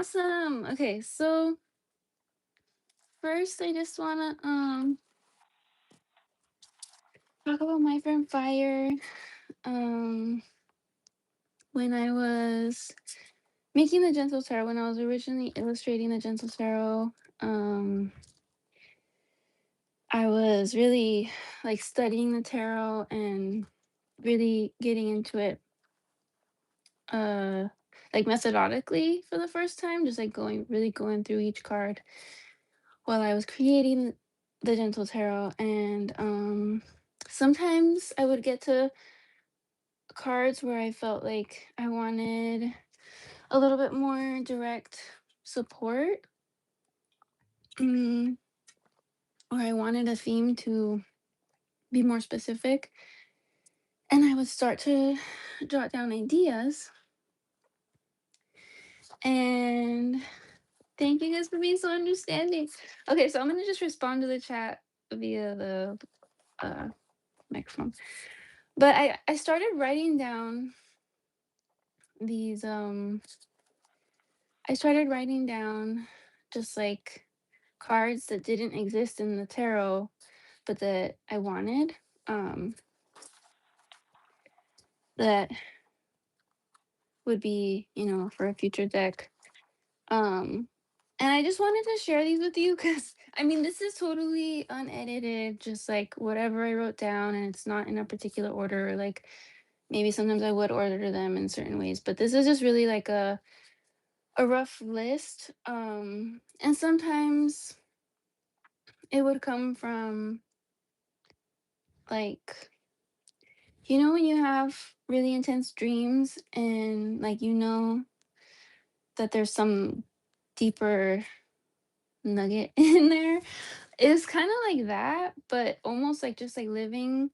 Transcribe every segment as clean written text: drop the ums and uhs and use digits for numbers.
Awesome. Okay, so first I just wanna talk about my friend Fire. Um when I was making the Gentle Tarot, when I was originally illustrating the Gentle Tarot, um I was really like studying the tarot and really getting into it uh like methodically for the first time, just like going through each card while I was creating the Gentle Tarot. And sometimes I would get to cards where I felt like I wanted a little bit more direct support, mm, or I wanted a theme to be more specific. And I would start to jot down ideas. And thank you guys for being so understanding. Okay, so I'm gonna just respond to the chat via the uh, microphone. But I started writing down these I started writing down just like cards that didn't exist in the tarot, but that I wanted, um, that would be, for a future deck. Um, and I just wanted to share these with you because I mean, this is totally unedited, just like whatever I wrote down, and it's not in a particular order. Like maybe sometimes I would order them in certain ways, but this is just really like a rough list. And sometimes it would come from like, when you have really intense dreams and like that there's some deeper nugget in there. It's kind of like that, but almost like just like living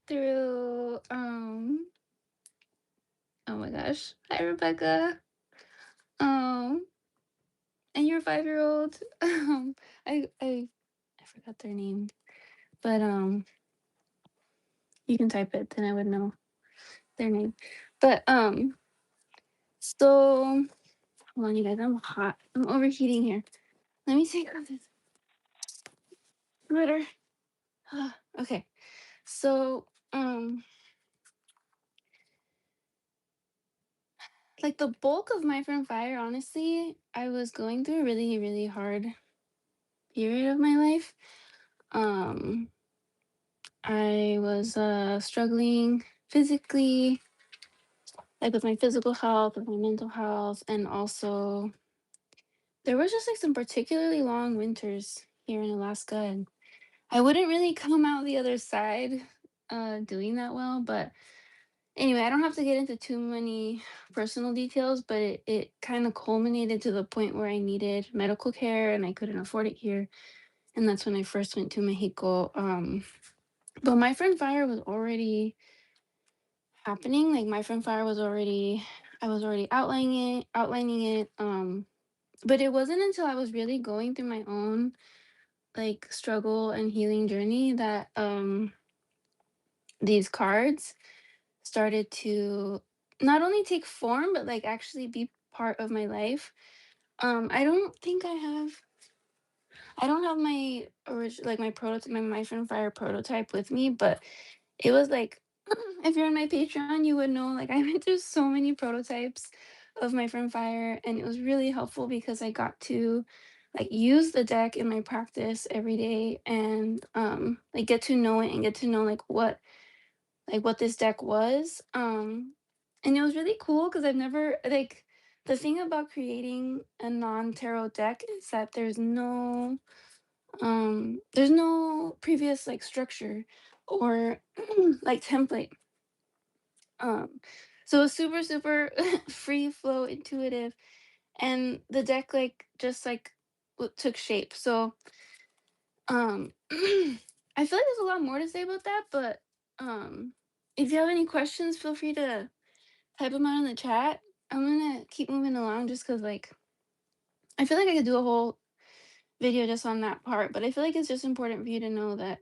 through oh my gosh. Hi Rebecca. Um and your 5-year-old. I forgot their name. But you can type it, then I would know their name. But so hold on, you guys. I'm hot. I'm overheating here. Let me take off this sweater. Okay. So like the bulk of my friend Fire, honestly, I was going through a really, really hard period of my life. Um I was struggling physically, like with my physical health, with my mental health, and also there was just like some particularly long winters here in Alaska, and I wouldn't really come out the other side doing that well. But anyway, I don't have to get into too many personal details, but it kind of culminated to the point where I needed medical care and I couldn't afford it here. And that's when I first went to Mexico. But my friend Fire was already happening. Like my friend Fire was already, I was already outlining it. But it wasn't until I was really going through my own like struggle and healing journey that these cards started to not only take form but like actually be part of my life. I don't think I don't have my original like my prototype my friend Fire prototype with me, but it was like if you're on my Patreon, you would know like I went through so many prototypes of my friend Fire, and it was really helpful because I got to like use the deck in my practice every day and like get to know it and get to know like what this deck was. And it was really cool because I've never like the thing about creating a non-tarot deck is that there's no previous like structure or like template. um so it's super super free flow intuitive, and the deck like just like took shape. So I feel like there's a lot more to say about that, but um if you have any questions, feel free to type them out in the chat. I'm gonna keep moving along just because like I feel like I could do a whole video just on that part, but I feel like it's just important for you to know that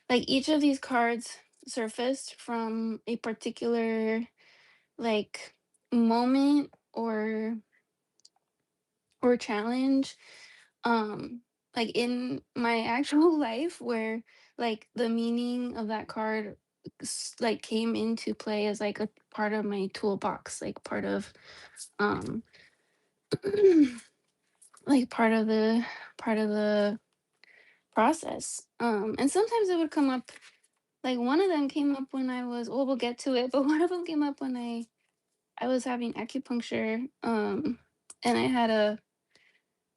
like each of these cards surfaced from a particular like moment or challenge, um like in my actual life, where like the meaning of that card like came into play as like a part of my toolbox, like part of um like part of the process. And sometimes it would come up, like one of them came up when I was, well, we'll get to it, but one of them came up when I was having acupuncture, and I had a,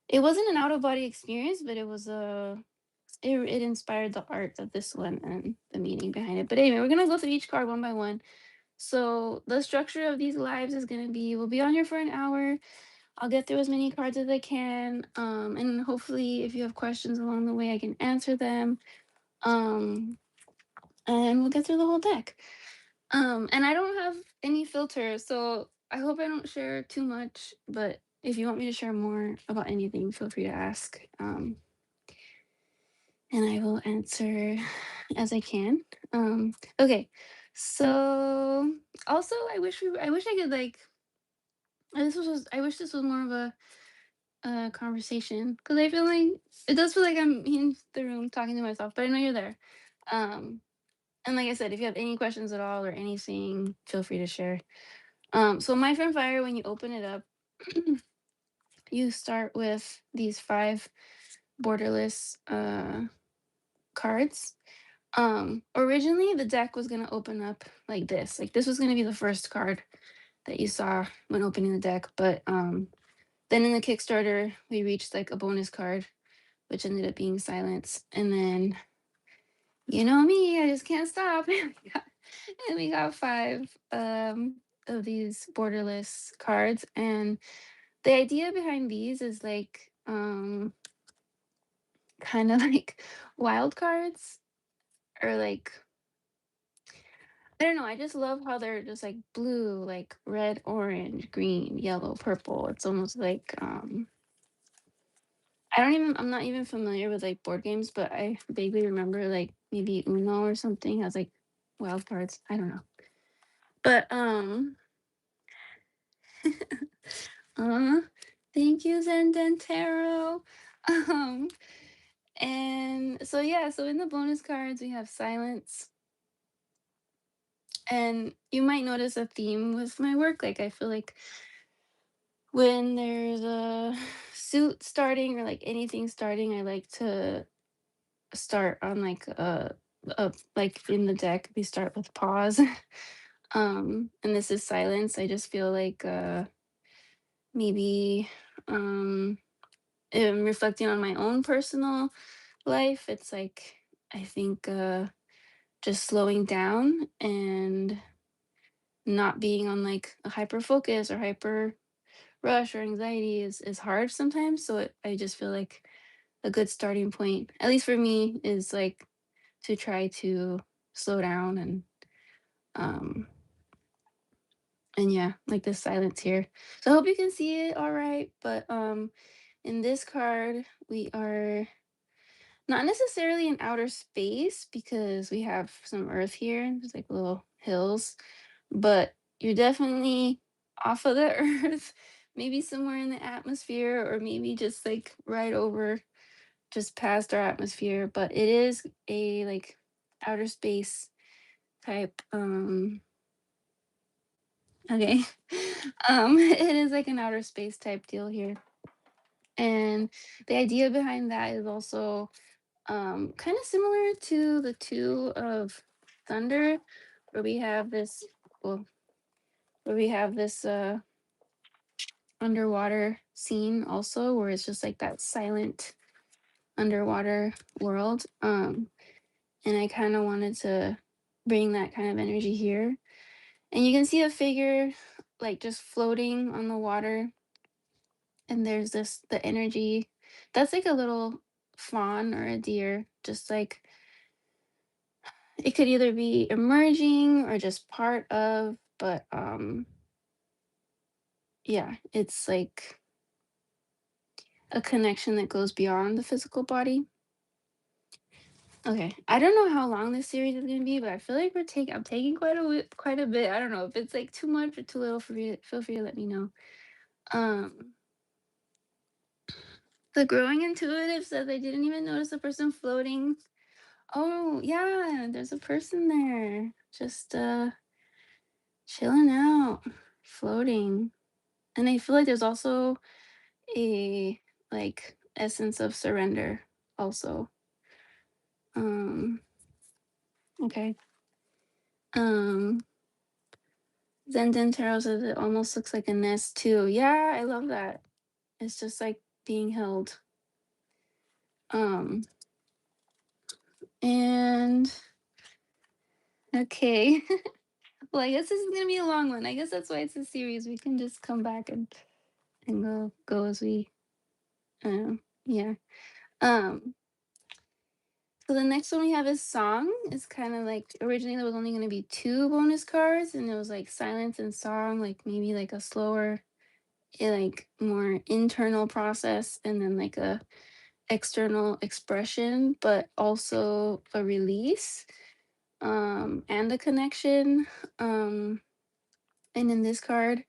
it wasn't an out of body experience, but it was a, it inspired the art of this one and the meaning behind it. But anyway, we're gonna go through each card one by one. So the structure of these lives is gonna be, we'll be on here for an hour. I'll get through as many cards as I can. And hopefully if you have questions along the way, I can answer them. Um, and we'll get through the whole deck. And I don't have any filters, so I hope I don't share too much, but if you want me to share more about anything, feel free to ask. And I will answer as I can. Okay. So also I wish I could like, I wish this was more of a conversation, because I feel like it does feel like I'm in the room talking to myself, but I know you're there. Um and like I said, if you have any questions at all or anything, feel free to share. So my friend fire, when you open it up, you start with these five borderless cards. Originally the deck was gonna open up like this. Like this was gonna be the first card that you saw when opening the deck, but then in the Kickstarter we reached like a bonus card, which ended up being silence. And then you know me, I just can't stop. And we got five of these borderless cards. And the idea behind these is like kind of like wild cards, or like, I don't know, I just love how they're just like blue, like red, orange, green, yellow, purple. It's almost like I'm not even familiar with like board games, but I vaguely remember like maybe Uno or something has like wild cards. I don't know. But uh thank you, Zendentaro. Um and so yeah, so in the bonus cards we have silence. And you might notice a theme with my work. Like I feel like when there's a suit starting or like anything starting, I like to start on like a like in the deck, we start with pause. And this is silence. I just feel like maybe reflecting on my own personal life. It's like I think just slowing down and not being on like a hyper focus or hyper rush or anxiety is hard sometimes. So I just feel like a good starting point, at least for me, is like to try to slow down um and yeah, like the silence here. So I hope you can see it all right. But in this card we are not necessarily in outer space because we have some earth here. There's like little hills, but you're definitely off of the earth, maybe somewhere in the atmosphere, or maybe just like right over, just past our atmosphere. But it is a like outer space type. Okay. It is like an outer space type deal here. And the idea behind that is also kind of similar to the two of thunder, where we have this, well, where we have this underwater scene also, where it's just like that silent underwater world. And I kind of wanted to bring that kind of energy here. And you can see a figure like just floating on the water, and there's this the energy that's like a little fawn or a deer, just like it could either be emerging or just part of, but yeah, it's like a connection that goes beyond the physical body. Okay, I don't know how long this series is gonna be, but I feel like I'm taking quite a bit. I don't know if it's like too much or too little for you. Feel free to let me know. Um, the growing intuitive says I didn't even notice a person floating. Oh yeah, there's a person there, just chilling out, floating. And I feel like there's also a like essence of surrender also. Um, okay. Um, Zenden Tarot says it almost looks like a nest too. Yeah, I love that. It's just like being held. Um, and okay. Well, I guess this is gonna be a long one. I guess that's why it's a series. We can just come back and go as we yeah. Um, so the next one we have is song. It's kind of like originally there was only gonna be two bonus cards, and it was like silence and song, like maybe like a slower, like more internal process, and then like a external expression, but also a release, and a connection. Um, and in this card,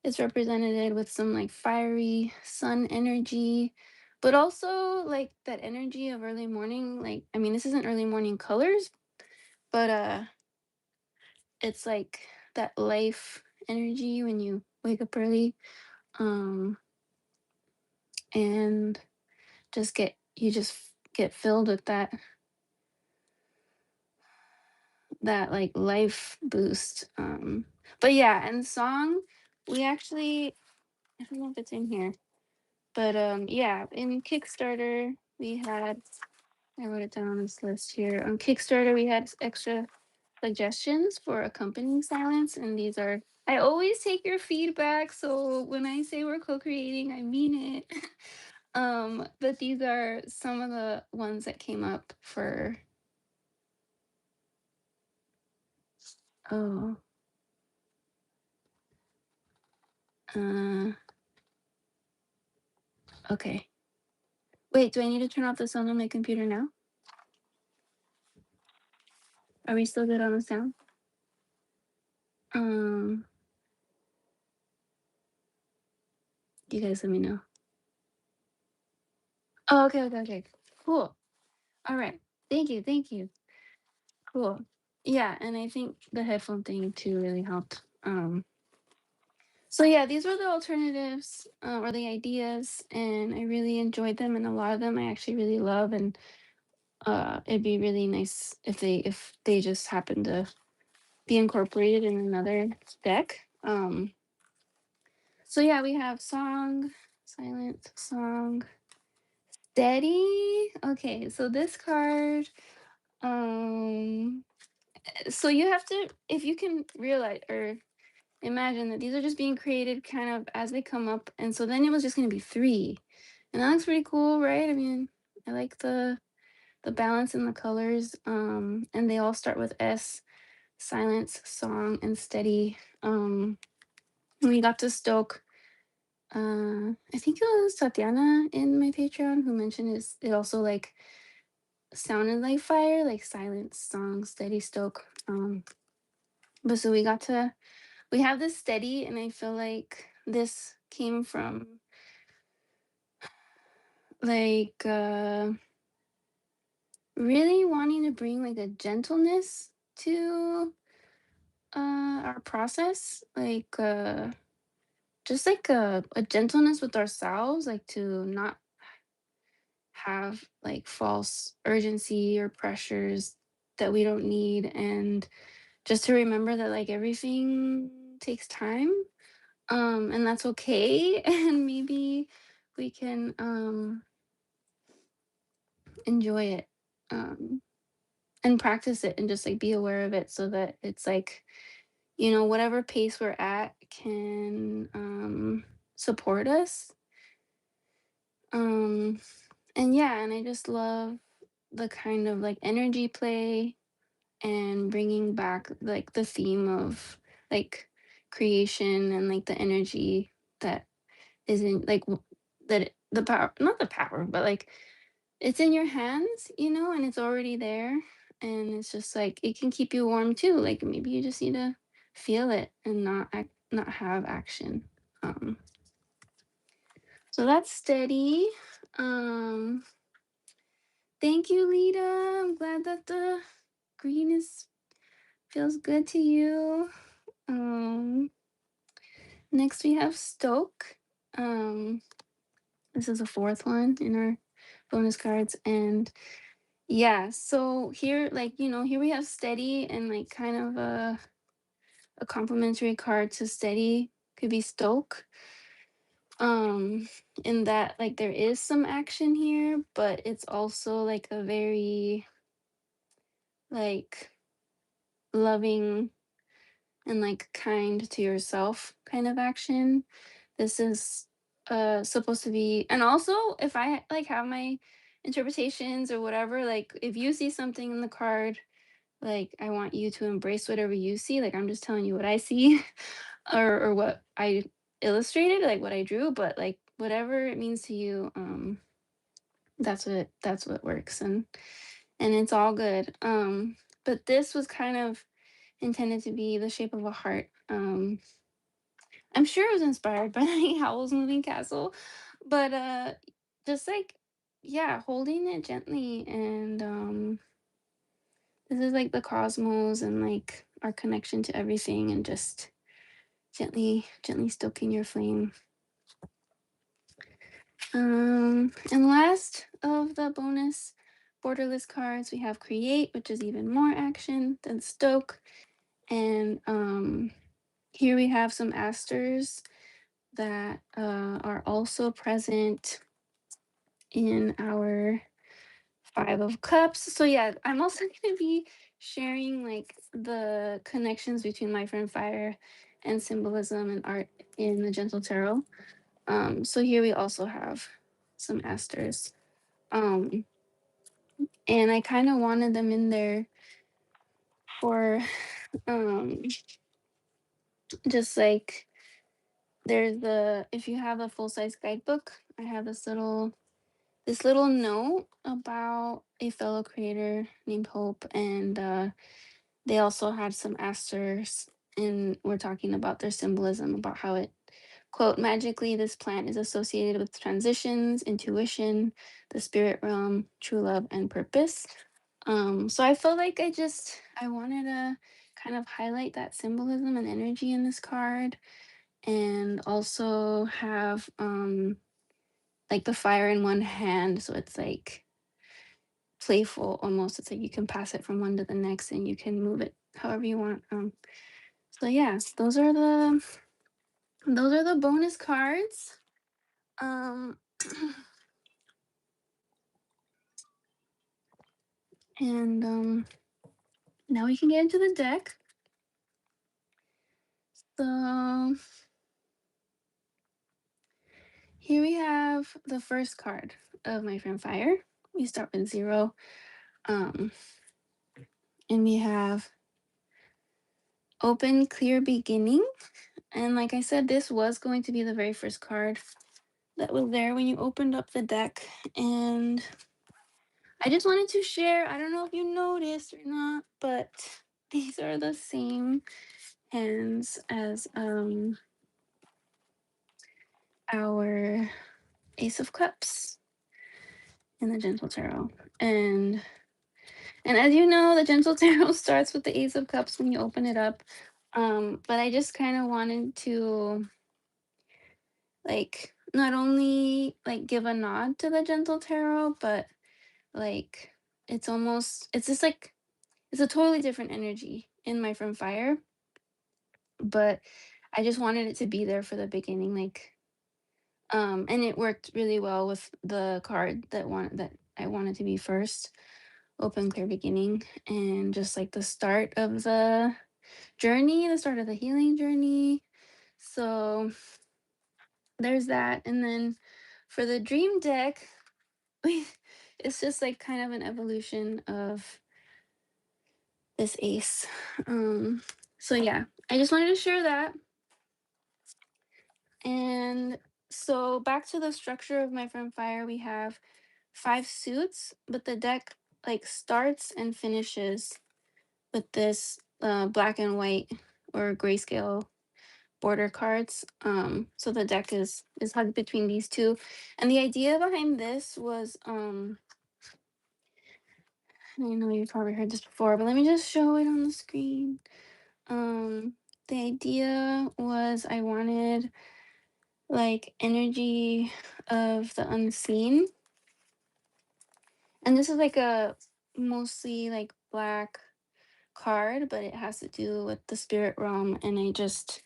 it's represented with some like fiery sun energy, but also like that energy of early morning. Like, I mean, this isn't early morning colors, but it's like that life energy when you wake up early, um, and just get filled with that like life boost. But yeah, and song, we actually, I don't know if it's in here, but yeah, in Kickstarter we had, I wrote it down on this list here. On Kickstarter we had extra suggestions for accompanying silence, and these are, I always take your feedback, so when I say we're co-creating, I mean it. But these are some of the ones that came up for, oh, uh okay. Wait, do I need to turn off the sound on my computer now? Are we still good on the sound? Um, you guys let me know. Oh, okay, okay, okay. Cool. All right. Thank you, thank you. Cool. Yeah, and I think the headphone thing too really helped. So yeah, these were the alternatives, or the ideas, and I really enjoyed them, and a lot of them I actually really love, and it'd be really nice if they just happen to be incorporated in another deck. So yeah, we have song, silent, song, steady. Okay, so this card, um, so you have to, if you can realize or imagine that these are just being created kind of as they come up, and so then it was just going to be three, and that looks pretty cool, right? I mean, I like the balance in the colors, and they all start with S: silence, song, and steady. We got to stoke. I think it was Tatiana in my Patreon who mentioned it also like sounded like fire, like silence, song, steady, stoke. But so we have this steady, and I feel like this came from like really wanting to bring like a gentleness to our process, like just like a gentleness with ourselves, like to not have like false urgency or pressures that we don't need, and just to remember that like everything takes time, and that's okay. And maybe we can enjoy it, um and practice it, and just like be aware of it, so that it's like, whatever pace we're at can support us. um and yeah, and I just love the kind of like energy play, and bringing back like the theme of like creation, and like the energy that isn't like the power, not the power, but like it's in your hands, and it's already there. And it's just like it can keep you warm too. Like maybe you just need to feel it and not have action. Um, so that's steady. Um, Thank you, Lita. I'm glad that the green is feels good to you. Um, Next we have Stoke. Um, this is the fourth one in our bonus cards, and yeah. So here, like here we have steady and like kind of a complementary card to steady could be Stoke. In that like there is some action here, but it's also like a very like loving and like kind to yourself kind of action. This is supposed to be, and also if I like have my interpretations or whatever, like if you see something in the card, like I want you to embrace whatever you see. Like I'm just telling you what I see or what I illustrated, like what I drew, but like whatever it means to you, that's what works, and it's all good. But this was kind of intended to be the shape of a heart. I'm sure it was inspired by Howl's Moving Castle, but just like yeah, holding it gently, and this is like the cosmos and like our connection to everything, and just gently stoking your flame. And last of the bonus borderless cards, we have Create, which is even more action than Stoke. And here we have some asters that are also present in our Five of Cups. So yeah, I'm also going to be sharing like the connections between Life and Fire and symbolism and art in the Gentle Tarot. So here we also have some asters. Um, and I kind of wanted them in there for um, just like there's the if you have a full size guidebook, I have this little note about a fellow creator named Hope, and they also had some asters, and we're talking about their symbolism, about how it, quote, magically, this plant is associated with transitions, intuition, the spirit realm, true love, and purpose. So I felt like I wanted to kind of highlight that symbolism and energy in this card, and also have like the fire in one hand, so it's like playful almost. It's like you can pass it from one to the next and you can move it however you want. So yeah, those are the bonus cards. Um and now we can get into the deck. So here we have the first card of My Friend Fire. We start with 0. Um and we have Open Clear Beginning. And like I said, this was going to be the very first card that was there when you opened up the deck. And I just wanted to share, I don't know if you noticed or not, but these are the same hands as our Ace of Cups in the Gentle Tarot. And as you know, the Gentle Tarot starts with the Ace of Cups when you open it up. But I just kind of wanted to like not only like give a nod to the Gentle Tarot, but like it's just like it's a totally different energy in My From Fire. But I just wanted it to be there for the beginning, like and it worked really well with the card that I wanted to be first, Open Clear Beginning, and just like the start of the journey, the start of the healing journey. So there's that. And then for the dream deck, it's just like kind of an evolution of this ace. So yeah, I just wanted to share that. And so back to the structure of My Friend Fire, we have 5 suits, but the deck like starts and finishes with this black and white or grayscale border cards. So the deck is hugged between these two. And the idea behind this was I know you've probably heard this before, but let me just show it on the screen. Um the idea was I wanted like energy of the unseen. And this is like a mostly like black card, but it has to do with the spirit realm. And I just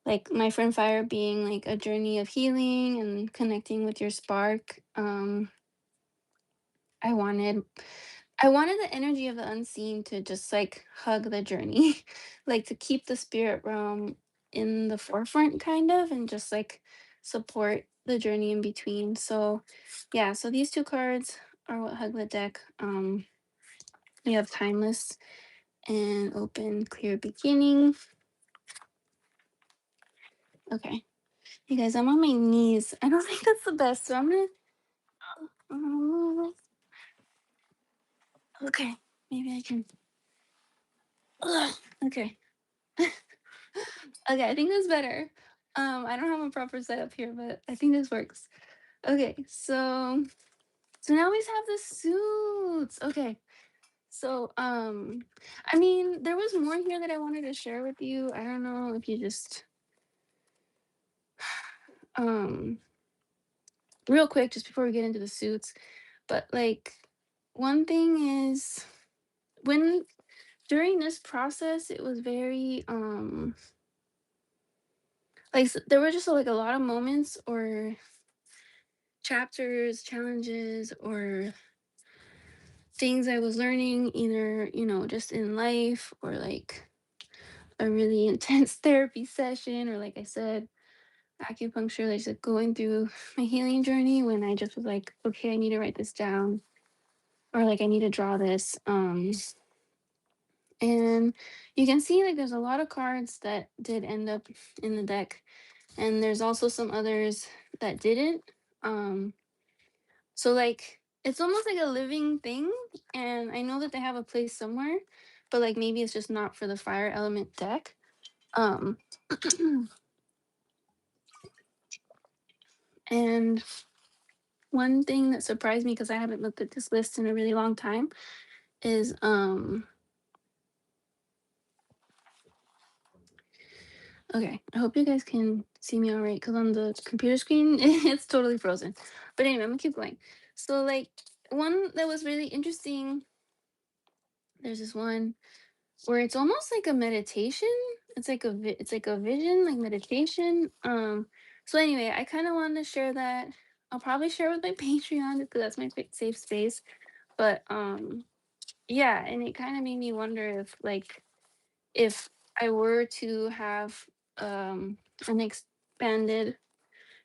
like my friend fire being like a journey of healing and connecting with your spark. I wanted I wanted the energy of the unseen to just like hug the journey, like to keep the spirit realm in the forefront kind of and just like support the journey in between. So yeah, so these two cards are what hug the deck. We have timeless and open clear beginning. Okay. You guys, I'm on my knees. I don't think that's the best, so I'm gonna uh, okay. Maybe I can ugh, okay. Okay, I think that's better. I don't have a proper setup here, but I think this works. Okay, so now we have the suits. Okay. So I mean there was more here that I wanted to share with you. I don't know if you just um real quick just before we get into the suits, but like one thing is when during this process it was very like there were just like a lot of moments or chapters, challenges, or things I was learning, either, just in life or like a really intense therapy session, or like I said, acupuncture, like just going through my healing journey when I just was like, okay, I need to write this down, or like I need to draw this. And you can see like there's a lot of cards that did end up in the deck, and there's also some others that didn't. Um, So like it's almost like a living thing, and I know that they have a place somewhere, but like maybe it's just not for the fire element deck. Um and one thing that surprised me because I haven't looked at this list in a really long time is okay, I hope you guys can see me all right because on the computer screen it's totally frozen. But anyway, I'm gonna keep going. So like one that was really interesting, there's this one where it's almost like a meditation. It's like it's like a vision, like meditation. So anyway, I kind of wanted to share that. I'll probably share with my Patreon because that's my safe space. But yeah, and it kind of made me wonder if I were to have an expanded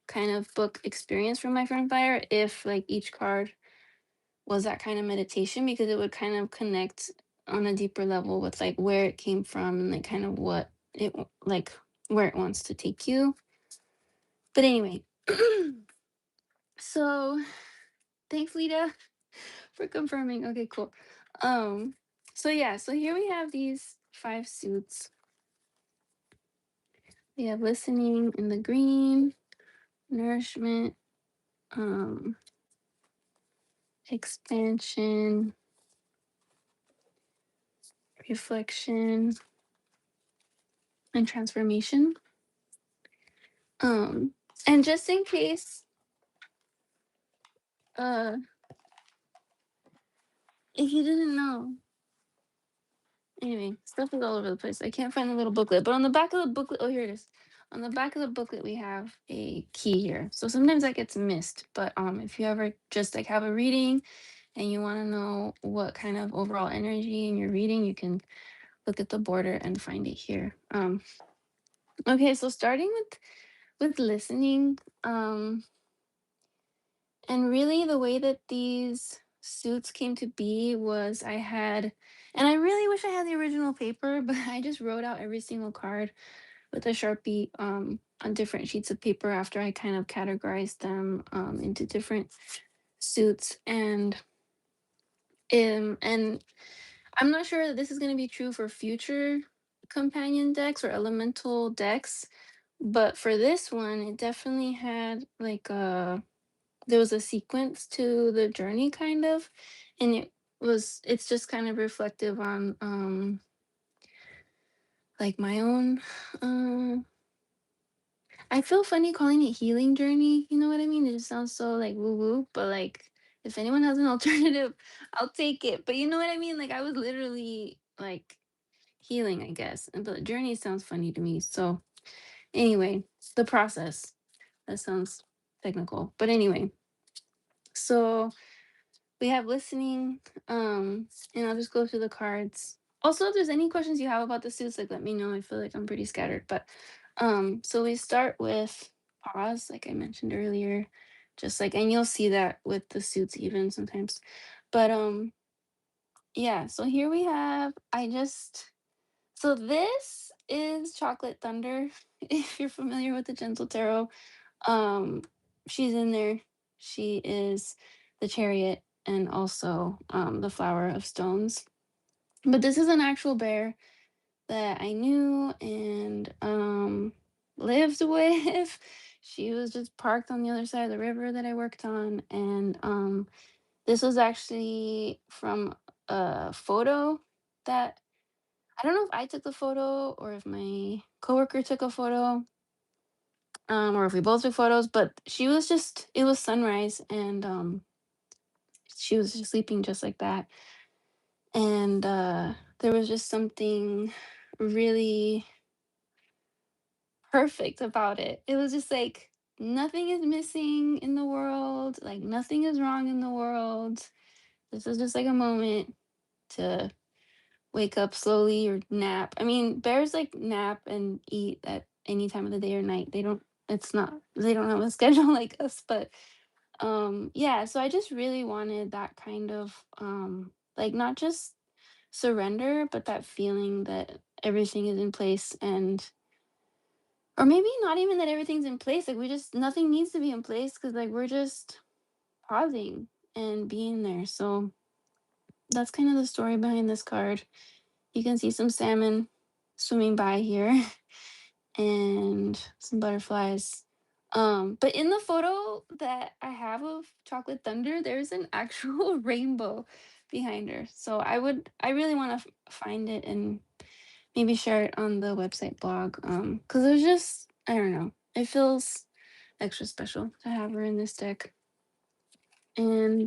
kind of book experience from my friend fire, if like each card was that kind of meditation, because it would kind of connect on a deeper level with like where it came from and like kind of what like where it wants to take you. But anyway, so thanks Lita for confirming. Okay, cool. um so yeah, so here we have these 5 suits. We have listening in the green, nourishment, um expansion, reflection, and transformation. um and just in case, uh if you didn't know, anyway, stuff is all over the place. I can't find the little booklet, but on the back of the booklet, oh, here it is. On the back of the booklet, we have a key here. So sometimes that gets missed, but if you ever just like have a reading and you want to know what kind of overall energy in your reading, you can look at the border and find it here. Okay, so starting with listening, and really, the way that these suits came to be was I had, and I really wish I had the original paper, but I just wrote out every single card with a Sharpie on different sheets of paper after I kind of categorized them into different suits, and I'm not sure that this is going to be true for future companion decks or elemental decks, but for this one, it definitely had like a there was a sequence to the journey kind of, and it's just kind of reflective on like my own uh I feel funny calling it healing journey, you know what I mean? It just sounds so like woo woo, but like if anyone has an alternative, I'll take it. But you know what I mean? Like I was literally like healing, I guess. And but journey sounds funny to me. So anyway, the process. That sounds technical. But anyway, so we have listening, and I'll just go through the cards. Also, if there's any questions you have about the suits, like let me know. I feel like I'm pretty scattered. But so we start with pause, like I mentioned earlier. Just like and you'll see that with the suits even sometimes. But yeah, so here we have I just so this is Chocolate Thunder. If you're familiar with the Gentle Tarot, um, she's in there. She is the Chariot and also the Flower of Stones. But this is an actual bear that I knew and lived with. She was just parked on the other side of the river that I worked on, and this was actually from a photo that I don't know if I took the photo or if my coworker took a photo, or if we both took photos, but she was just it was sunrise and she was just sleeping just like that. And there was just something really perfect about it. It was just like nothing is missing in the world, like nothing is wrong in the world. This is just like a moment to wake up slowly or nap. I mean, bears like nap and eat at any time of the day or night. They don't have a schedule like us, but yeah, so I just really wanted that kind of like not just surrender, but that feeling that everything is in place and or maybe not even that everything's in place. Like we just nothing needs to be in place because like we're just pausing and being there. So that's kind of the story behind this card. You can see some salmon swimming by here and some butterflies. But in the photo that I have of Chocolate Thunder, there's an actual rainbow behind her. So I really want to find it and maybe share it on the website blog. Because it was just, I don't know, it feels extra special to have her in this deck. And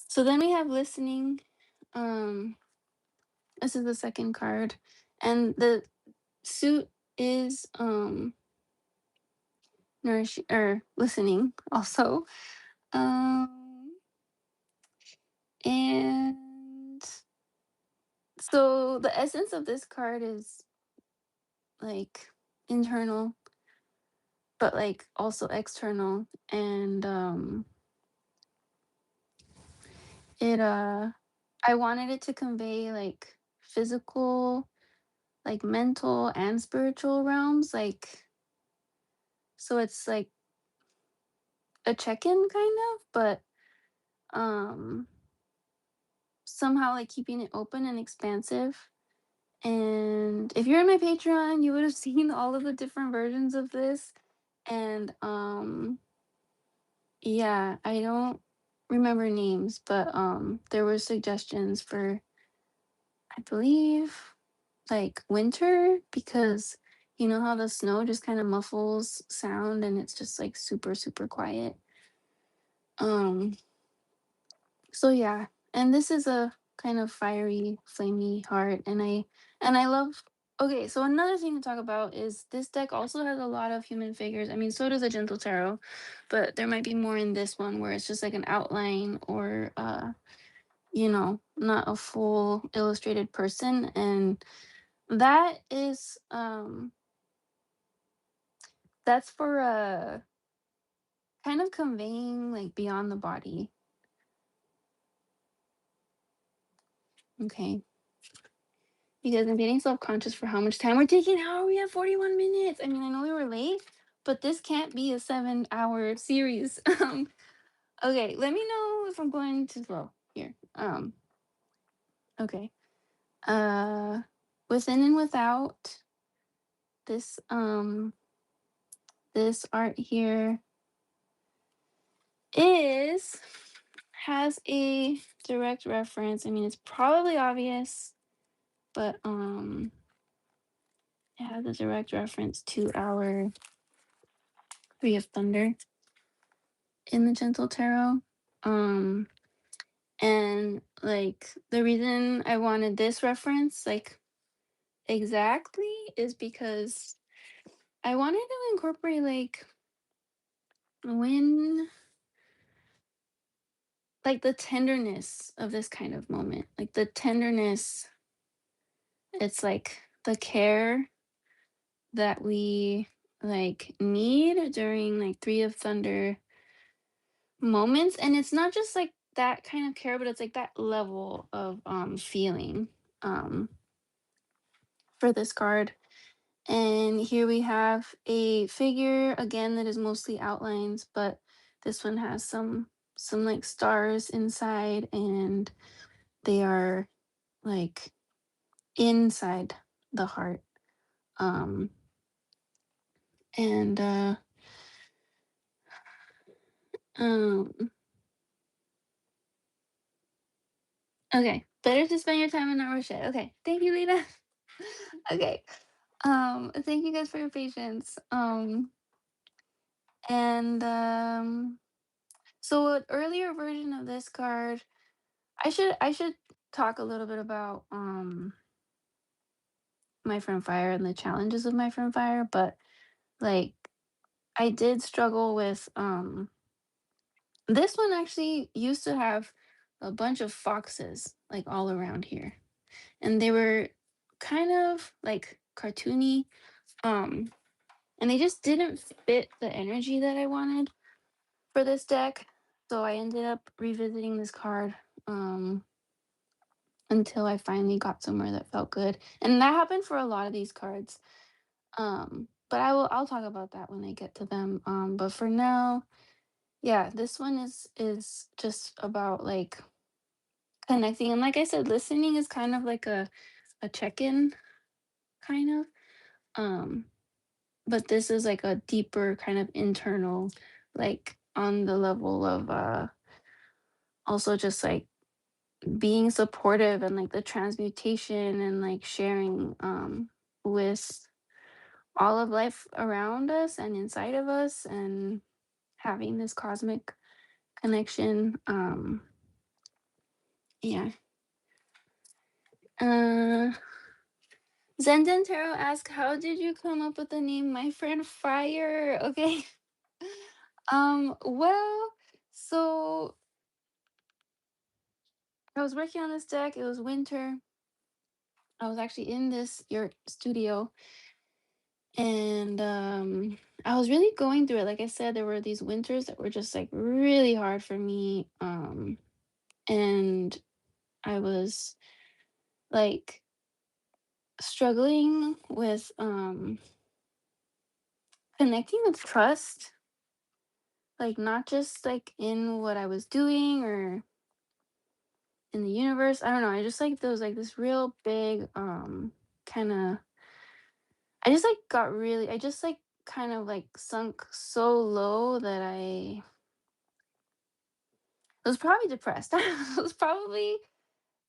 so then we have listening. Um, this is the second card, and the suit is nourish or listening also. Um and so the essence of this card is like internal but like also external, and it I wanted it to convey like physical, like mental and spiritual realms, like so it's like a check-in kind of, but um somehow like keeping it open and expansive. And if you're in my Patreon, you would have seen all of the different versions of this. And yeah, I don't remember names, but there were suggestions for I believe like winter because you know how the snow just kind of muffles sound and it's just like super super quiet. Um So yeah, and this is a kind of fiery, flamey heart, and I love. Okay, so another thing to talk about is this deck also has a lot of human figures. I mean, so does a Gentle Tarot, but there might be more in this one where it's just like an outline or not a full illustrated person, and that is that's for kind of conveying like beyond the body. Okay. Because I'm getting self-conscious for how much time we're taking. How are we at 41 minutes? I mean, I know we were late, but this can't be a 7-hour series. Okay, let me know if I'm going too slow here. Okay. Uh Within and without this this art here is has a direct reference. I mean, it's probably obvious, but it has a direct reference to our Three of Thunder in the Gentle Tarot. Um and like the reason I wanted this reference like exactly is because I wanted to incorporate like when like the tenderness of this kind of moment. Like the tenderness, it's like the care that we like need during like Three of Thunder moments. And it's not just like that kind of care, but it's like that level of feeling um for this card. And here we have a figure again that is mostly outlines, but this one has some like stars inside, and they are like inside the heart. Um and um okay. Better to spend your time and not rush it. Okay. Thank you, Lena. Okay. Thank you guys for your patience. And so an earlier version of this card, I should talk a little bit about my friend Fire and the challenges of my friend Fire, but like I did struggle with this one actually used to have a bunch of foxes like all around here. And they were kind of like cartoony. Um and they just didn't fit the energy that I wanted for this deck. So I ended up revisiting this card um until I finally got somewhere that felt good. And that happened for a lot of these cards. But I'll talk about that when I get to them. But for now, yeah, this one is just about like connecting. And like I said, listening is kind of like a check-in kind of. Um, but this is like a deeper kind of internal, like on the level of also just like being supportive and like the transmutation and like sharing with all of life around us and inside of us, and having this cosmic connection. Yeah. Uh Zenden Tarot asked, how did you come up with the name My Friend Fire? Okay. Well, so I was working on this deck. It was winter. I was actually in this your studio, and I was really going through it. Like I said, there were these winters that were just like really hard for me. And I was like struggling with connecting with trust, like not just like in what I was doing or in the universe. I don't know. I just like there was like this real big kind of I just like kind of like sunk so low that I was probably depressed. I was probably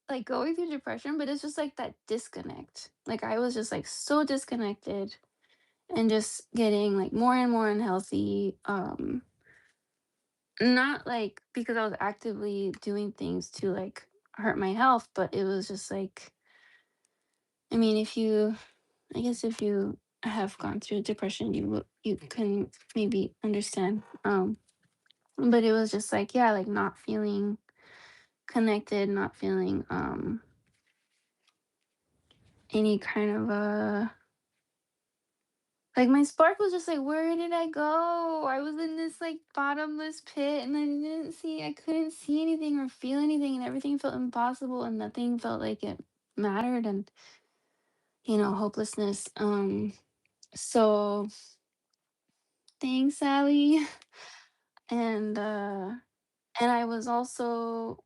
like going through depression, but it's just like that disconnect. Like I was just like so disconnected and just getting like more and more unhealthy. Not like because I was actively doing things to like hurt my health, but it was just like, I mean, I guess if you have gone through depression, you can maybe understand. But it was just like, yeah, like not feeling connected, not feeling any kind of like my spark was just like, where did I go? I was in this like bottomless pit, and I couldn't see anything or feel anything, and everything felt impossible, and nothing felt like it mattered, and hopelessness. So thanks, Sally. And And I was also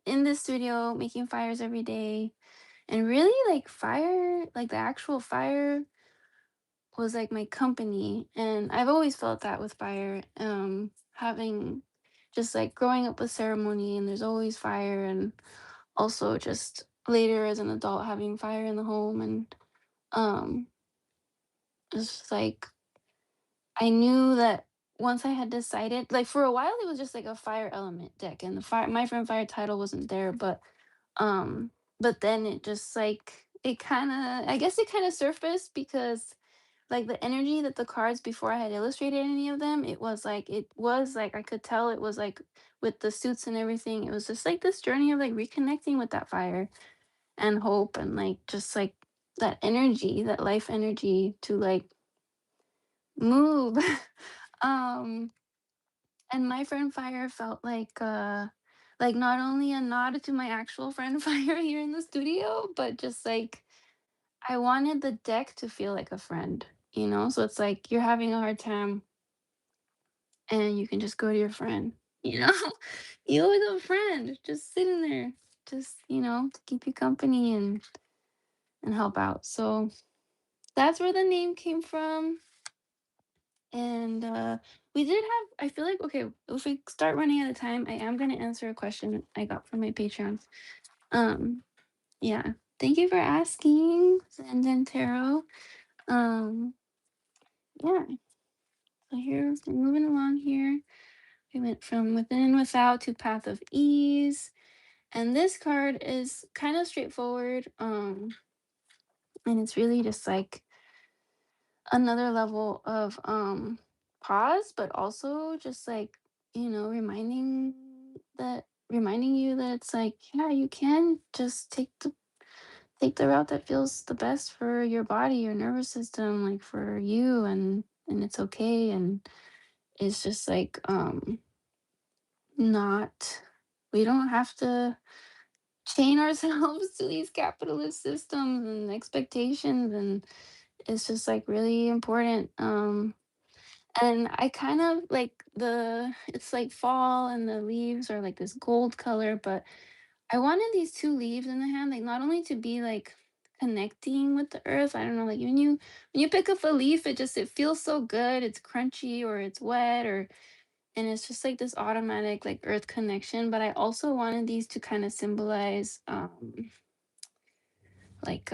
in the studio making fires every day. And really, like, fire, like the actual fire was like my company. And I've always felt that with fire. Having just like growing up with ceremony, and there's always fire, and also just later as an adult having fire in the home. And um it's just like I knew that once I had decided, like, for a while it was just like a fire element deck, and the fire my friend fire title wasn't there. Um but then it just like it kind of, I guess it kind of surfaced, because like the energy that the cards, before I had illustrated any of them, it was like I could tell it was like with the suits and everything, it was just like this journey of like reconnecting with that fire and hope, and like just like that energy, that life energy to like move. um and my friend fire felt like not only a nod to my actual friend fire here in the studio, but just like I wanted the deck to feel like a friend. So it's like you're having a hard time and you can just go to your friend, you know? You always have a friend just sitting there, just to keep you company and help out. So that's where the name came from. And we did have, I feel like, okay, if we start running out of time, I am going to answer a question I got from my Patreon. Um, yeah. Thank you for asking, Zen Tarot. Um, yeah. So here, we're moving along here. We went from within and without to path of ease. And this card is kind of straightforward. And it's really just like another level of pause, but also just like, reminding you that it's like, yeah, you can just take the route that feels the best for your body, your nervous system, like for you, and it's okay. And it's just like not we don't have to chain ourselves to these capitalist systems and expectations. And it's just like really important. And I kind of like it's like fall and the leaves are like this gold color, but I wanted these two leaves in the hand, like not only to be like connecting with the earth. I don't know, like when you pick up a leaf, it feels so good. It's crunchy or it's wet, or and it's just like this automatic like earth connection. But I also wanted these to kind of symbolize like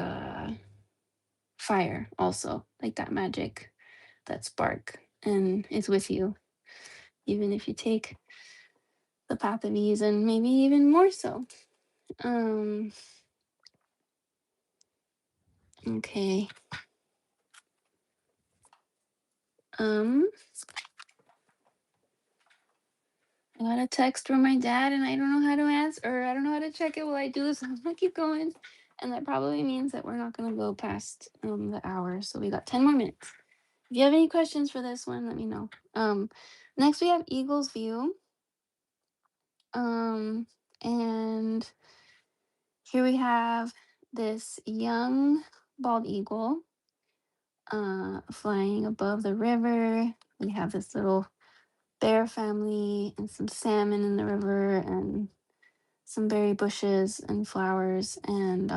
fire also, like that magic, that spark, and it's with you even if you take the path of ease, and maybe even more so. um okay. um I got a text from my dad, and I don't know how to answer, or I don't know how to check it while I do this. I'm gonna keep going, and that probably means that we're not gonna go past the hour, so we got 10 more minutes. If you have any questions for this one, let me know. Next we have Eagle's View. And here we have this young bald eagle flying above the river. We have this little bear family and some salmon in the river and some berry bushes and flowers. And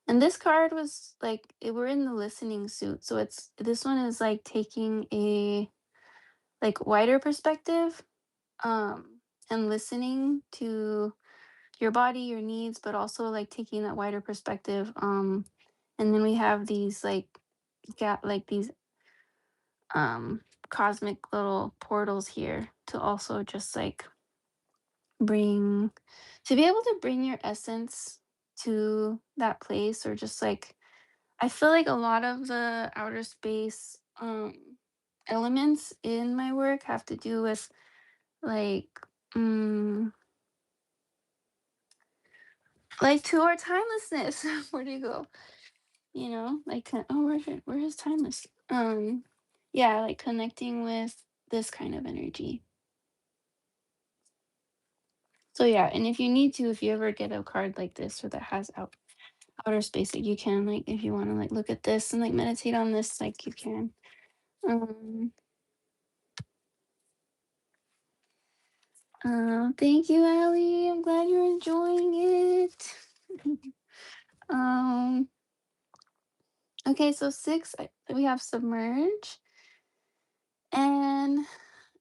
this card was like we're in the listening suit, so it's this one is like taking a like wider perspective, and listening to your body, your needs, but also like taking that wider perspective. And then we have these like these um cosmic little portals here to also just like bring to be able to bring your essence to that place, or just like I feel like a lot of the outer space elements in my work have to do with like mm, like to our timelessness. Where do you go? Like oh, where is timeless? Yeah, like connecting with this kind of energy. So yeah, and if you need to, if you ever get a card like this or that has outer space, like you can, like, if you want to like look at this and like meditate on this, like you can. um Thank you, Allie. I'm glad you're enjoying it. um, okay, so six, we have submerge, and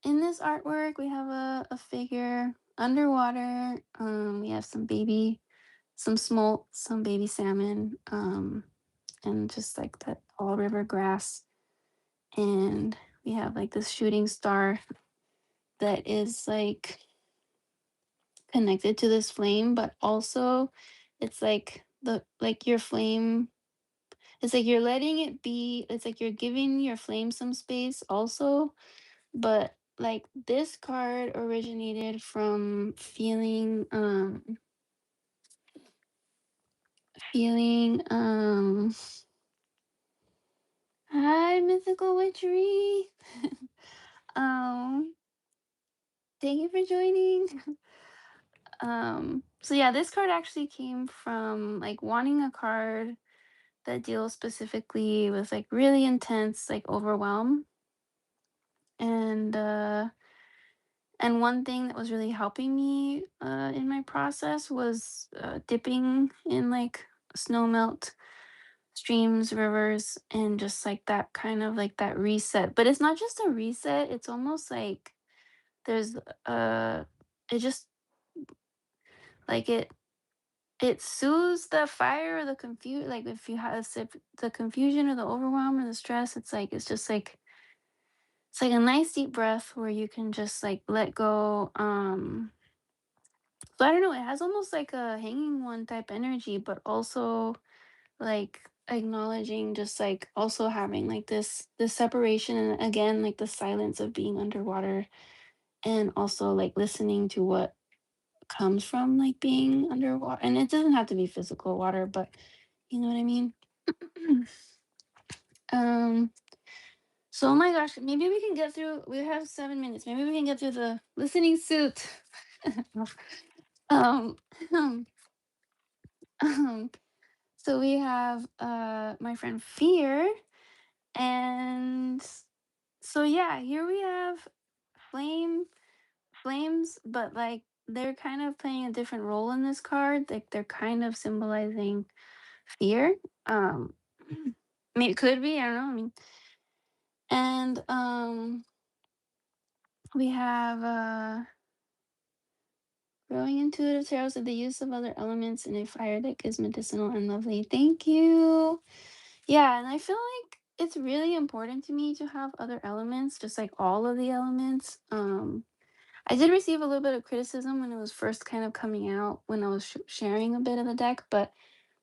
in this artwork, we have a figure underwater. We have some smolt, some baby salmon, and just like that all river grass, and we have like this shooting star that is like connected to this flame, but also it's like your flame, it's like you're letting it be, it's like you're giving your flame some space also, but like this card originated from feeling hi mythical witchery. um Thank you for joining. So yeah, this card actually came from like wanting a card that deals specifically with like really intense like overwhelm, and one thing that was really helping me in my process was dipping in like snow melt streams, rivers, and just like that kind of like that reset. But it's not just a reset, it's almost like there's uh it just like it soothes the fire or the confusion. Like if you have the confusion or the overwhelm or the stress, it's just like it's like a nice deep breath where you can just like let go. So I don't know, it has almost like a hanging one type energy, but also like acknowledging just like also having like this separation, and again like the silence of being underwater, and also like listening to what comes from like being underwater. And it doesn't have to be physical water, but you know what I mean. um so oh my gosh, maybe we can get through, we have 7 minutes, maybe we can get through the listening suit. um um so we have my friend Fear, and so yeah, here we have flames, but like they're kind of playing a different role in this card. Like they're kind of symbolizing fear. Um Maybe it could be, I don't know. I mean, and we have growing intuitive tarots of the use of other elements in a fire that gives medicinal and lovely. Thank you. Yeah, and I feel like it's really important to me to have other elements, just like all of the elements. I did receive a little bit of criticism when it was first kind of coming out, when I was sharing a bit of the deck, but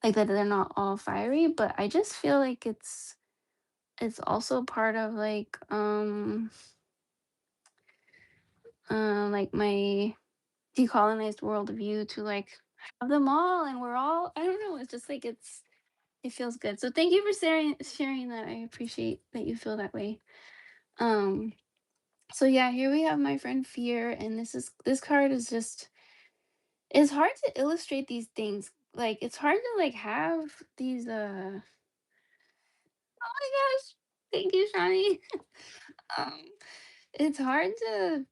like that they're not all fiery. But I just feel like it's also part of like my decolonized worldview to like have them all, and we're all, I don't know, it's just like it feels good. So thank you for sharing that. I appreciate that you feel that way. Um so yeah, here we have my friend Fear, and this card is just, it's hard to illustrate these things. Like it's hard to like have these oh my gosh. Thank you, Shani. um it's hard to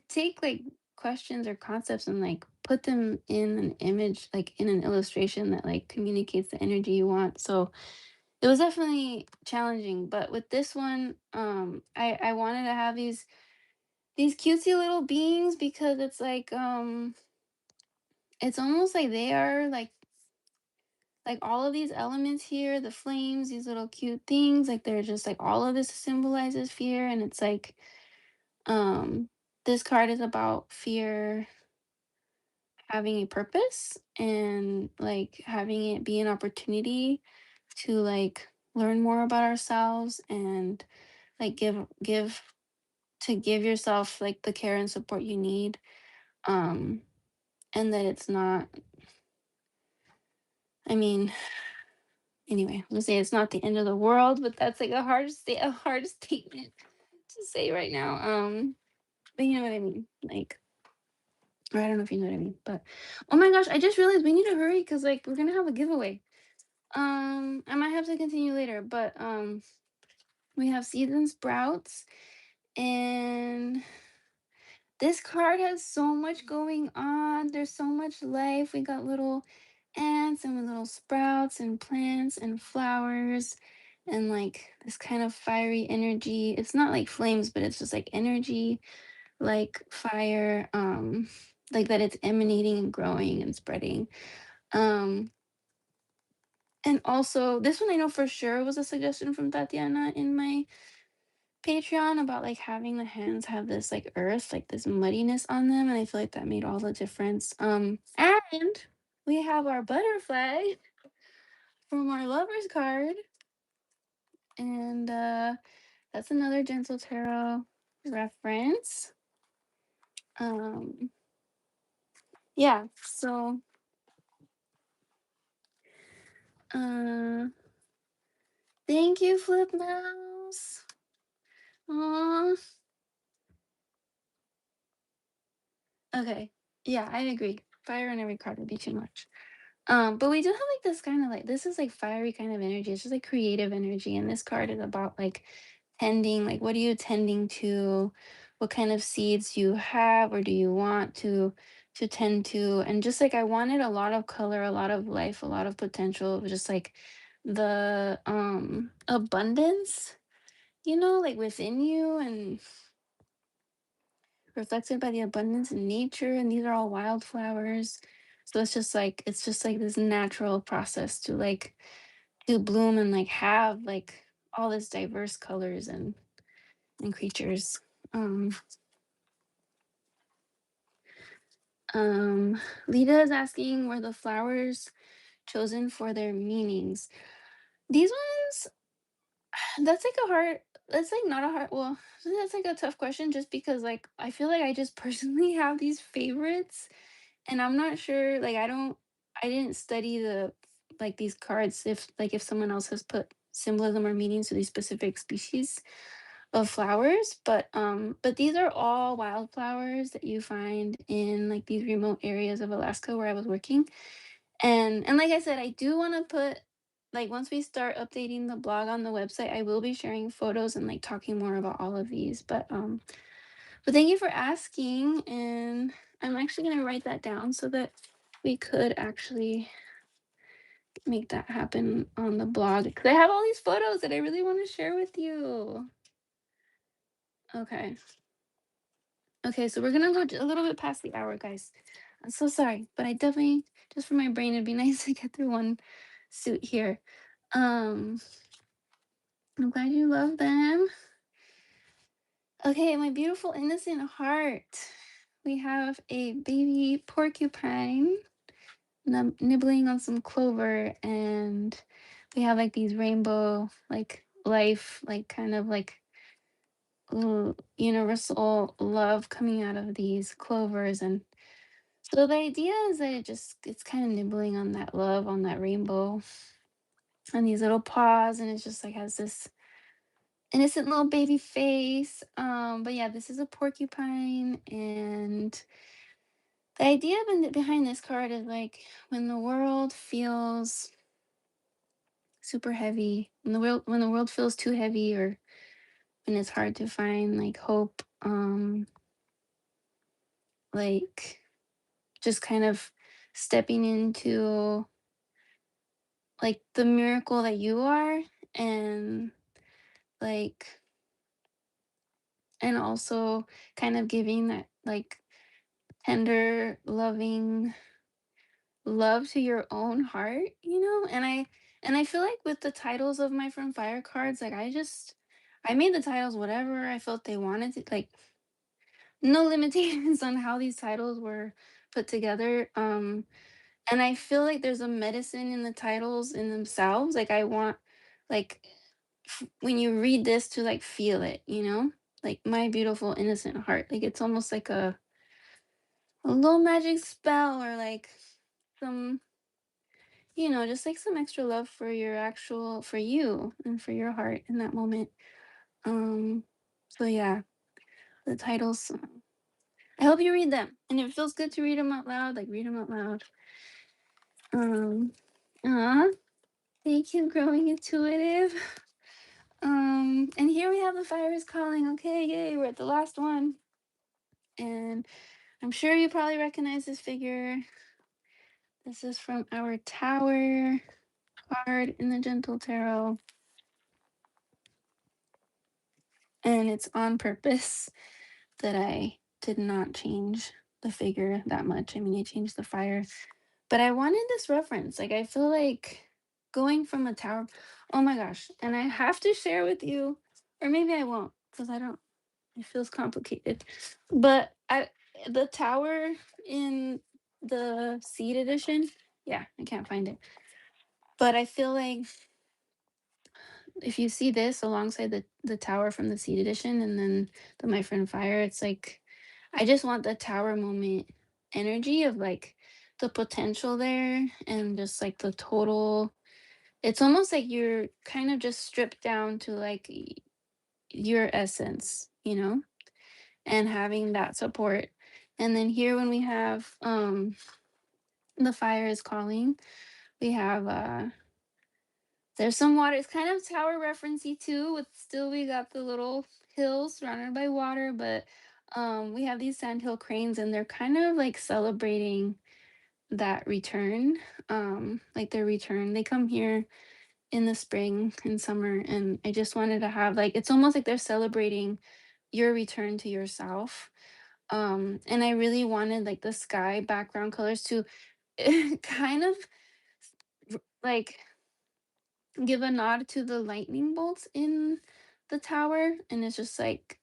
take like questions or concepts and like put them in an image, like in an illustration that like communicates the energy you want. So it was definitely challenging, but with this one, I wanted to have these cutesy little beings, because it's like it's almost like they are like all of these elements here, the flames, these little cute things, like they're just like all of this symbolizes fear. And it's like um this card is about fear having a purpose, and like having it be an opportunity to like learn more about ourselves, and like give yourself like the care and support you need. um and that it's not, I mean, anyway, I'm gonna say it's not the end of the world, but that's like a hard statement to say right now. But you know what I mean, like, or I don't know if you know what I mean, but oh my gosh, I just realized we need to hurry because like we're gonna have a giveaway. I might have to continue later, but we have seasoned sprouts, and this card has so much going on. There's so much life. We got little ants and little sprouts and plants and flowers and like this kind of fiery energy. It's not like flames, but it's just like energy, like fire, like that it's emanating and growing and spreading. Um, and also this one I know for sure was a suggestion from Tatiana in my Patreon about like having the hands have this like earth, like this muddiness on them, and I feel like that made all the difference. And we have our butterfly from our lovers card, and that's another gentle tarot reference. Um, yeah, so uh thank you, Flip Mouse. Aw. Okay. Yeah, I agree. Fire on every card would be too much. But we do have like this kind of like this is like fiery kind of energy. It's just like creative energy. And this card is about like tending, like what are you tending to? What kind of seeds you have or do you want to tend to? And just like I wanted a lot of color, a lot of life, a lot of potential, just like the abundance, like within you and reflected by the abundance in nature. And these are all wildflowers. So it's just like this natural process to bloom and like have like all this diverse colors and creatures. Um um Lita is asking, were the flowers chosen for their meanings? These ones, that's like a hard that's like not a hard well, that's like a tough question just because like I feel like I just personally have these favorites and I'm not sure like I didn't study like these cards if someone else has put symbolism or meanings to these specific species of flowers, but these are all wildflowers that you find in like these remote areas of Alaska where I was working. And like I said, I do want to put like once we start updating the blog on the website, I will be sharing photos and like talking more about all of these. But thank you for asking, and I'm actually gonna write that down so that we could actually make that happen on the blog because I have all these photos that I really want to share with you. Okay. Okay, so we're gonna go a little bit past the hour, guys. I'm so sorry, but I definitely just for my brain, it'd be nice to get through one suit here. Um, I'm glad you love them. Okay, my beautiful innocent heart. We have a baby porcupine nibbling on some clover, and we have like these rainbow, like life, like kind of like universal love coming out of these clovers. And so the idea is that it's kind of nibbling on that love, on that rainbow, on these little paws, and it's just like has this innocent little baby face. But yeah, this is a porcupine, and the idea behind this card is like when the world feels super heavy, when the world feels too heavy, or when it's hard to find like hope, like just kind of stepping into like the miracle that you are, and like and also kind of giving that like tender loving love to your own heart, and I feel like with the titles of my from fire cards, like I made the titles whatever I felt they wanted to, like no limitations on how these titles were put together. And I feel like there's a medicine in the titles in themselves. Like I want like when you read this to like feel it, like my beautiful innocent heart. Like it's almost like a little magic spell, or like some, just like some extra love for for you and for your heart in that moment. Um so yeah, the titles, I hope you read them. And if it feels good to read them out loud, like read them out loud. Um Thank you, growing intuitive. And here we have the fire is calling. Okay, yay, we're at the last one. And I'm sure you probably recognize this figure. This is from our Tower card in the Gentle Tarot, and it's on purpose that I did not change the figure that much. I mean, I changed the fire, but I wanted this reference. Like, I feel like going from a tower, oh my gosh, and I have to share with you, or maybe I won't, because I don't, it feels complicated. But the tower in the seed edition, yeah, I can't find it. But I feel like if you see this alongside the tower from the seed edition and then the my friend fire, it's like I just want the tower moment energy of like the potential there and just like the total, it's almost like you're kind of just stripped down to like your essence, you know, and having that support. And then here when we have the fire is calling, we have there's some water. It's kind of tower referencey too, with still we got the little hills surrounded by water, but we have these sandhill cranes and they're kind of like celebrating that return. Like their return. They come here in the spring and summer, and I just wanted to have like it's almost like they're celebrating your return to yourself. And I really wanted like the sky background colors to kind of like give a nod to the lightning bolts in the tower, and it's just like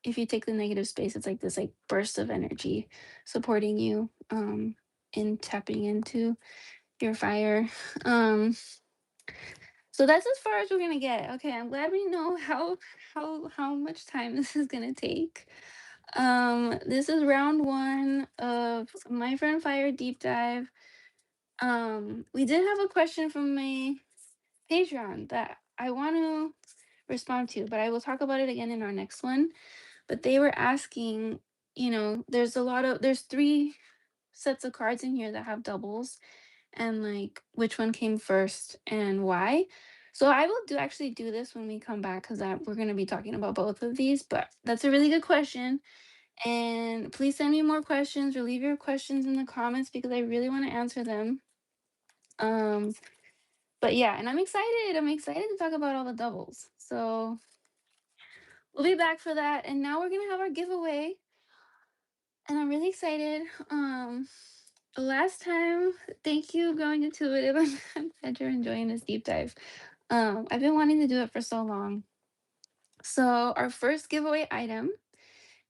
if you take the negative space, it's like this like burst of energy supporting you in tapping into your fire. um so that's as far as we're gonna get. Okay, I'm glad we know how much time this is gonna take. This is round one of my friend fire deep dive. We did have a question from my Patreon that I want to respond to, but I will talk about it again in our next one. But they were asking, you know, there's three sets of cards in here that have doubles, and like which one came first and why. So I will actually do this when we come back because we're going to be talking about both of these. But that's a really good question, and please send me more questions or leave your questions in the comments because I really want to answer them. Um, but yeah, and I'm excited. I'm excited to talk about all the doubles. So we'll be back for that. And now we're gonna have our giveaway. And I'm really excited. Last time, thank you, going intuitive. I'm glad you're enjoying this deep dive. I've been wanting to do it for so long. So our first giveaway item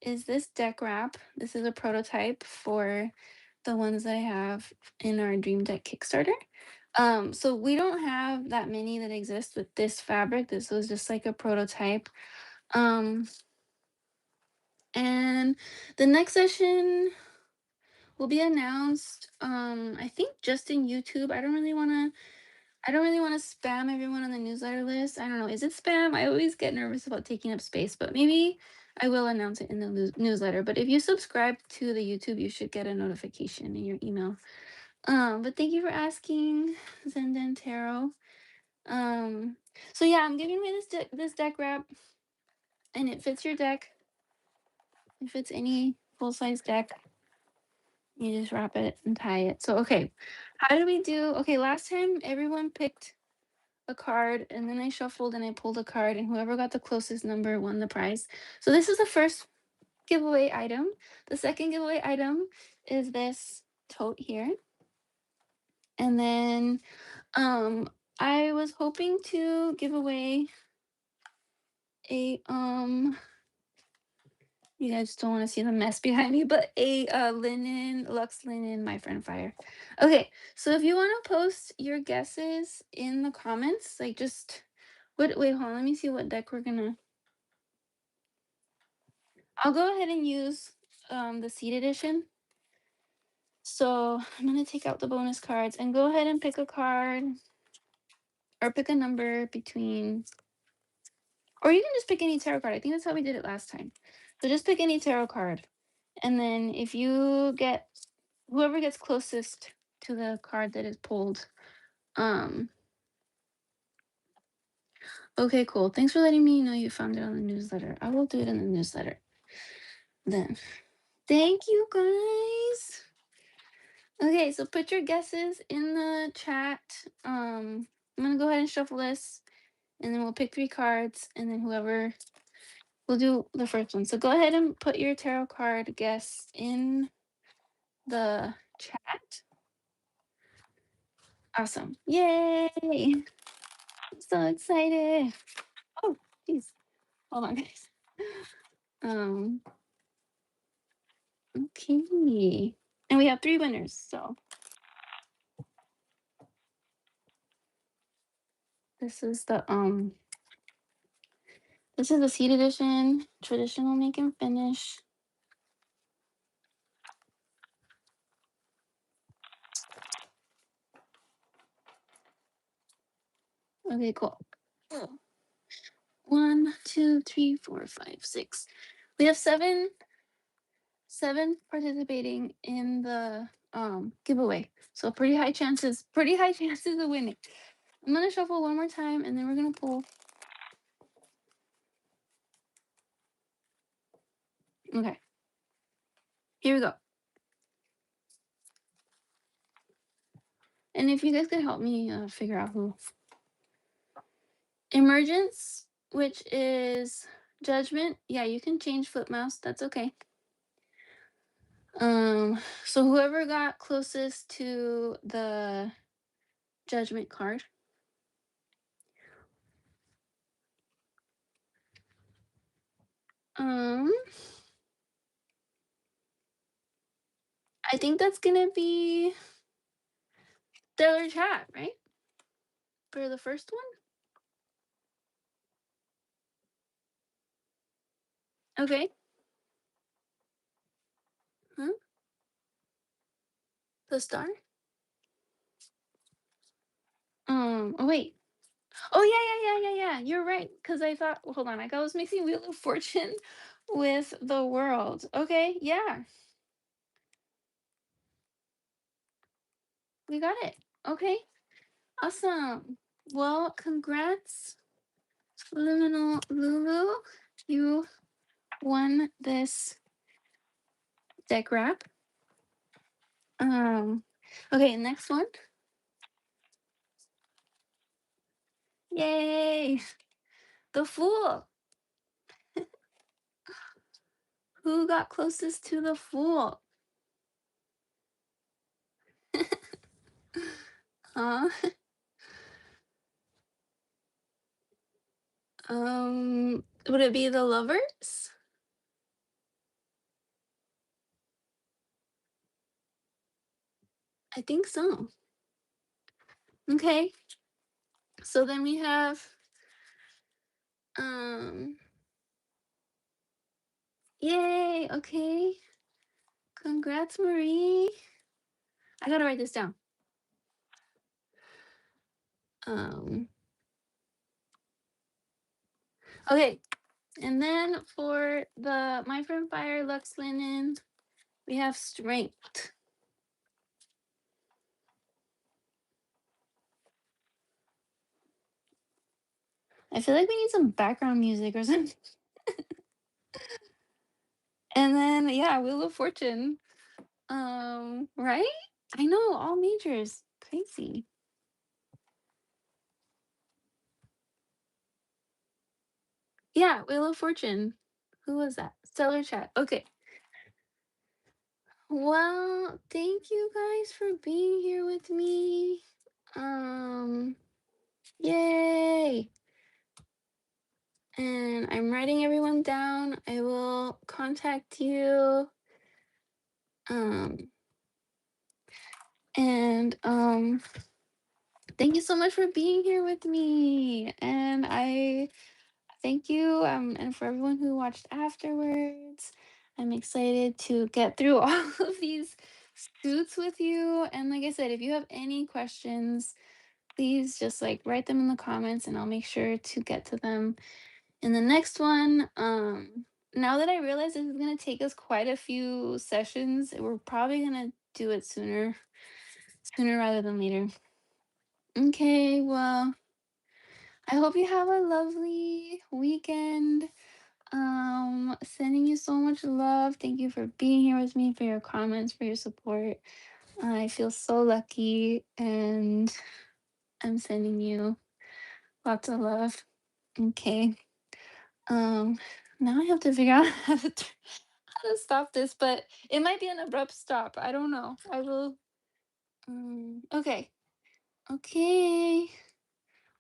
is this deck wrap. This is a prototype for the ones that I have in our Dream Deck Kickstarter. So we don't have that many that exist with this fabric. This was just like a prototype. Um, and the next session will be announced, I think just in YouTube. I don't really want to spam everyone on the newsletter list. I don't know. Is it spam? I always get nervous about taking up space, but maybe I will announce it in the newsletter. But if you subscribe to the YouTube, you should get a notification in your email. But thank you for asking, Zenden Tarot. Um, so yeah, I'm giving away this deck wrap, and it fits your deck. It fits any full size deck. You just wrap it and tie it. So okay, how do we do? Okay, last time everyone picked a card, and then I shuffled and I pulled a card, and whoever got the closest number won the prize. So this is the first giveaway item. The second giveaway item is this tote here. And then I was hoping to give away a you guys don't want to see the mess behind me, but a linen, Lux Linen, My Friend Fire. Okay, so if you want to post your guesses in the comments, like just wait, hold on, let me see what deck we're gonna. I'll go ahead and use the seed edition. So I'm gonna take out the bonus cards and go ahead and pick a card or pick a number between, or you can just pick any tarot card. I think that's how we did it last time. So just pick any tarot card. And then if you get whoever gets closest to the card that is pulled. Um okay, cool. Thanks for letting me know you found it on the newsletter. I will do it in the newsletter then. Thank you guys. Okay, so put your guesses in the chat. I'm gonna go ahead and shuffle this, and then we'll pick 3 cards, and then whoever we'll do the first one. So go ahead and put your tarot card guess in the chat. Awesome. Yay! I'm so excited. Oh, jeez. Hold on, guys. Um, okay. And we have 3 winners, so this is the seed edition, traditional make and finish. Okay, cool. Oh. 1, 2, 3, 4, 5, 6. We have seven participating in the giveaway. So pretty high chances of winning. I'm gonna shuffle one more time and then we're gonna pull. Okay, here we go. And if you guys could help me figure out who. Emergence, which is judgment. Yeah, you can change flip mouse. That's okay. So whoever got closest to the judgment card. Um, I think that's gonna be Stellar Chat, right? For the first one? Okay. Huh? The star? Oh wait. Oh yeah. You're right. Cause I thought hold on, I was mixing Wheel of Fortune with the world. Okay, yeah. We got it. Okay. Awesome. Well, congrats, Liminal Lulu. You won this deck wrap. Okay, next one. Yay! The Fool. Who got closest to the Fool? Huh? Would it be the Lovers? I think so. Okay. So then we have um yay, okay. Congrats, Marie. I gotta write this down. Um okay. And then for the My Friend Fire Lux Linen, we have Strength. I feel like we need some background music or something. And then yeah, Wheel of Fortune. Right? I know, all majors. Crazy. Yeah, Wheel of Fortune. Who was that? Stellar Chat. Okay. Well, thank you guys for being here with me. Um, yay. And I'm writing everyone down. I will contact you. Um, and thank you so much for being here with me. And I thank you. And for everyone who watched afterwards. I'm excited to get through all of these shoots with you. And like I said, if you have any questions, please just like write them in the comments and I'll make sure to get to them in the next one. Now that I realize this is gonna take us quite a few sessions, we're probably gonna do it sooner rather than later. Okay, well, I hope you have a lovely weekend. Sending you so much love. Thank you for being here with me, for your comments, for your support. I feel so lucky, and I'm sending you lots of love. Okay. Um, Now I have to figure out how to stop this, but it might be an abrupt stop. I don't know. I will. Okay. Okay.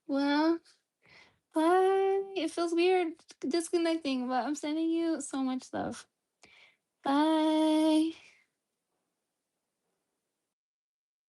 Well, bye. It feels weird disconnecting, but I'm sending you so much love. Bye.